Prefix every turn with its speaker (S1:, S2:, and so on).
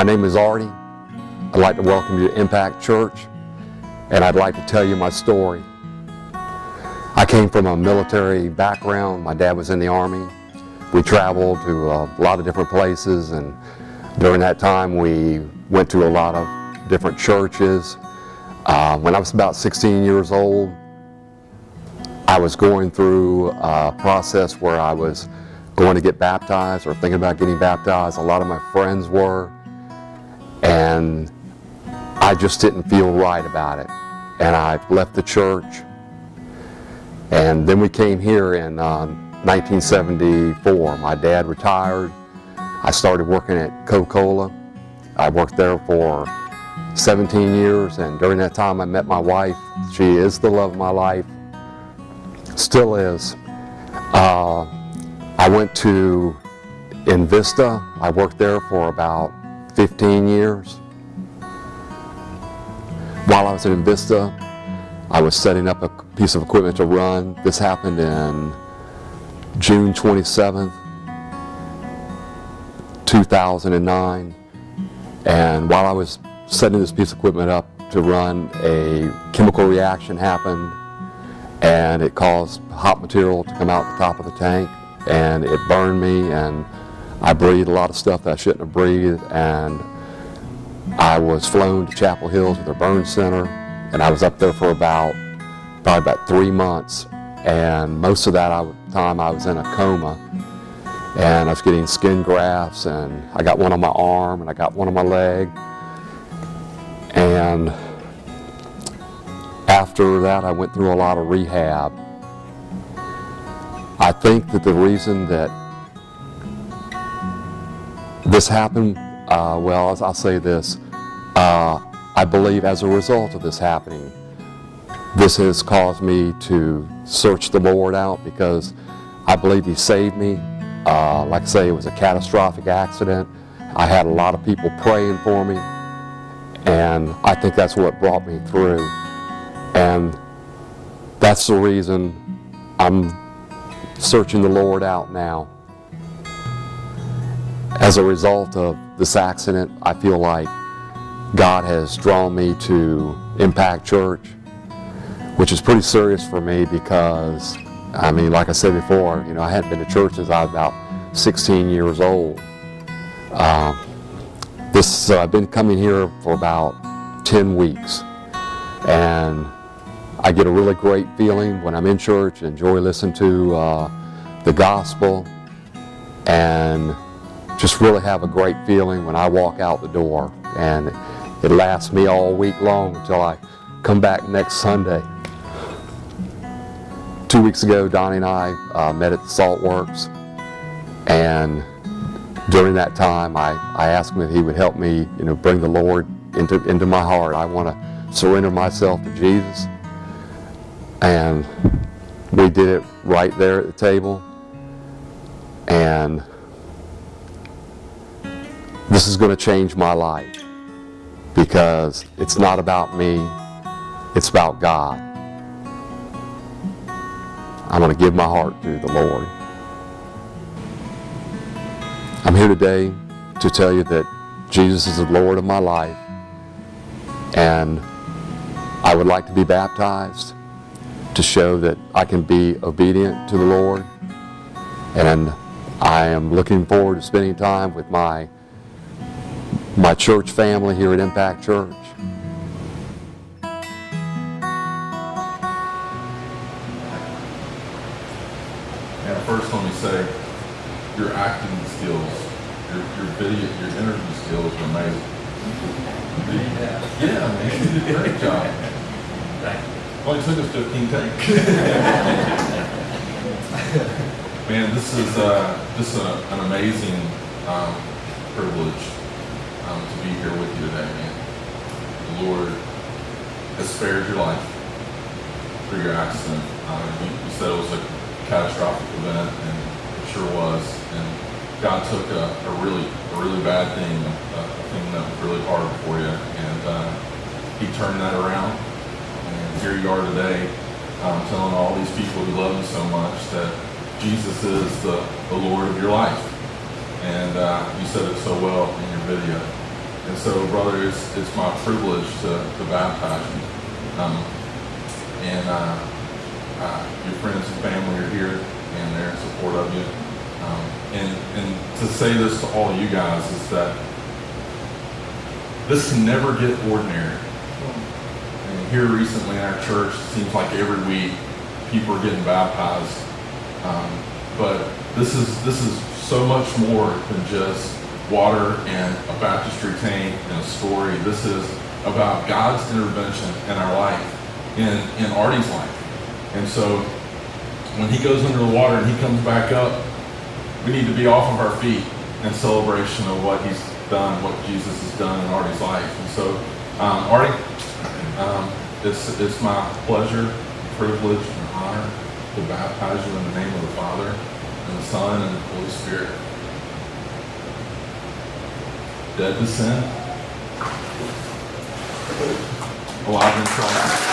S1: My name is Artie. I'd like to welcome you to Impact Church, and I'd like to tell you my story. I came from a military background. My dad was in the Army. We traveled to a lot of different places, and during that time we went to a lot of different churches. When I was about 16 years old, I was going through a process where I was going to get baptized or thinking about getting baptized. A lot of my friends were, and I just didn't feel right about it. And I left the church, and then we came here in 1974. My dad retired. I started working at Coca-Cola. I worked there for 17 years, and during that time I met my wife. She is the love of my life, still is. I went to Invista. I worked there for about 15 years. While I was in Invista, I was setting up a piece of equipment to run. This happened in June 27th, 2009. And while I was setting this piece of equipment up to run, a chemical reaction happened, and it caused hot material to come out the top of the tank, and it burned me, and I breathed a lot of stuff that I shouldn't have breathed, and I was flown to Chapel Hills with their burn center, and I was up there for probably about 3 months, and most of that time I was in a coma, and I was getting skin grafts, and I got one on my arm, and I got one on my leg, and after that I went through a lot of rehab. I think that the reason that this happened, well, I'll say this, I believe as a result of this happening, this has caused me to search the Lord out, because I believe He saved me. Like I say, it was a catastrophic accident. I had a lot of people praying for me, and I think that's what brought me through. And that's the reason I'm searching the Lord out now. As a result of this accident, I feel like God has drawn me to Impact Church, which is pretty serious for me, because, I mean, like I said before, I hadn't been to church since I was about 16 years old. I've been coming here for about 10 weeks, and I get a really great feeling when I'm in church, enjoy listening to the gospel, and just really have a great feeling when I walk out the door. And it lasts me all week long until I come back next Sunday. 2 weeks ago, Donnie and I met at the Salt Works, and during that time I asked him if he would help me bring the Lord into my heart. I want to surrender myself to Jesus, and we did it right there at the table. And this is going to change my life, because it's not about me, it's about God. I'm going to give my heart to the Lord. I'm here today to tell you that Jesus is the Lord of my life, and I would like to be baptized to show that I can be obedient to the Lord. And I am looking forward to spending time with my church family here at Impact Church.
S2: And first, let me say, your acting skills, your video, your interview skills are amazing. Yeah, man, you did a great job. Only took us 15 takes. Man, this is just an amazing privilege to be here with you today, man. The Lord has spared your life through your accident. You said it was a catastrophic event, and it sure was. And God took a really bad thing, a thing that was really hard for you, and He turned that around. And here you are today, telling all these people who love you so much that Jesus is the Lord of your life. And you said it so well in your video. And so, brother, it's my privilege to baptize you. Your friends and family are here, and they're in support of you. And to say this to all you guys is that this can never get ordinary. And here recently in our church, it seems like every week people are getting baptized. But this is so much more than just water and a baptistry tank and a story. This is about God's intervention in our life, in Artie's life. And so when he goes under the water and he comes back up, we need to be off of our feet in celebration of what he's done, what Jesus has done in Artie's life. And so, Artie, it's my pleasure, privilege, and honor to baptize you in the name of the Father, and the Son, and the Holy Spirit. Dead to sin, alive in Christ.